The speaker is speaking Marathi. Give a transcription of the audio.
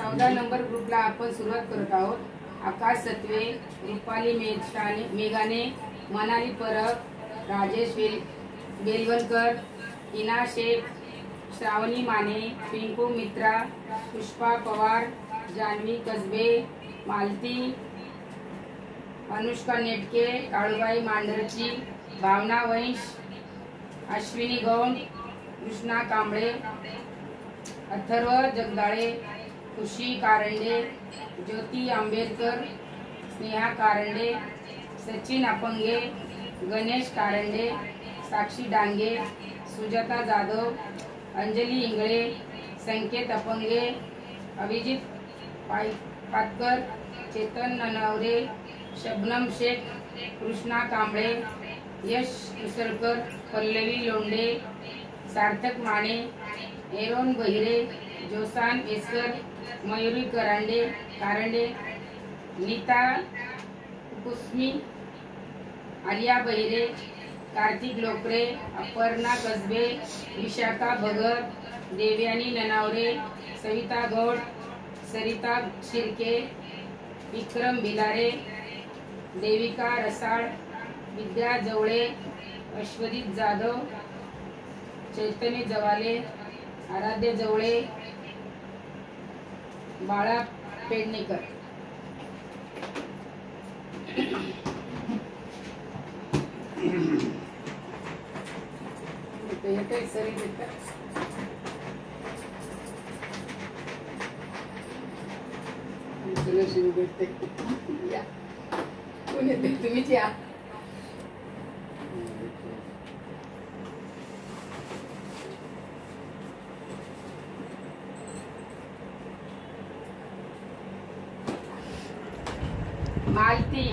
14 नंबर ग्रुपला आपण सुरुवात करत आहोत। आकाश सत्वे, रुपाली मेघाने, मनाली परब, राजेश बेलवलकर, इना शेख, श्रावणी माने, पिंकू मित्रा, पुष्पा पवार, जानवी कसबे, मालती, अनुष्का नेटके, काळूबाई मांढरची, भावना वंश, अश्विनी गौंड, कृष्णा कांबळे, अथर्व जगदाळे, खुशी कारंडे, ज्योती आंबेडकर, स्नेहा कारंडे, सचिन अपंगे, गणेश कारंडे, साक्षी डांगे, सुजाता जाधव, अंजली इंगळे, संकेत अपंगे, अभिजित पातकर, चेतन ननवरे, शबनम शेख, कृष्णा कांबळे, यश उसळकर, पल्लवी लोंढे, सार्थक माने, एरोन बहिरे, जोसान एसकर, मयुरी कारंडे, नीता कुस्मी, आलिया बहिरे, कार्तिक लोकरे, अपर्णा कसबे, विशाखा भगत, देवयानी ननावरे, सविता गौड, सरिता शिर्के, विक्रम बिलारे, देविका रसाळ, विद्या जवळे, अश्वजित जाधव, चैतन्य जवाले, आराध्य जवळे, बाळा पेडणेकर। तुम्हीच या। मालती,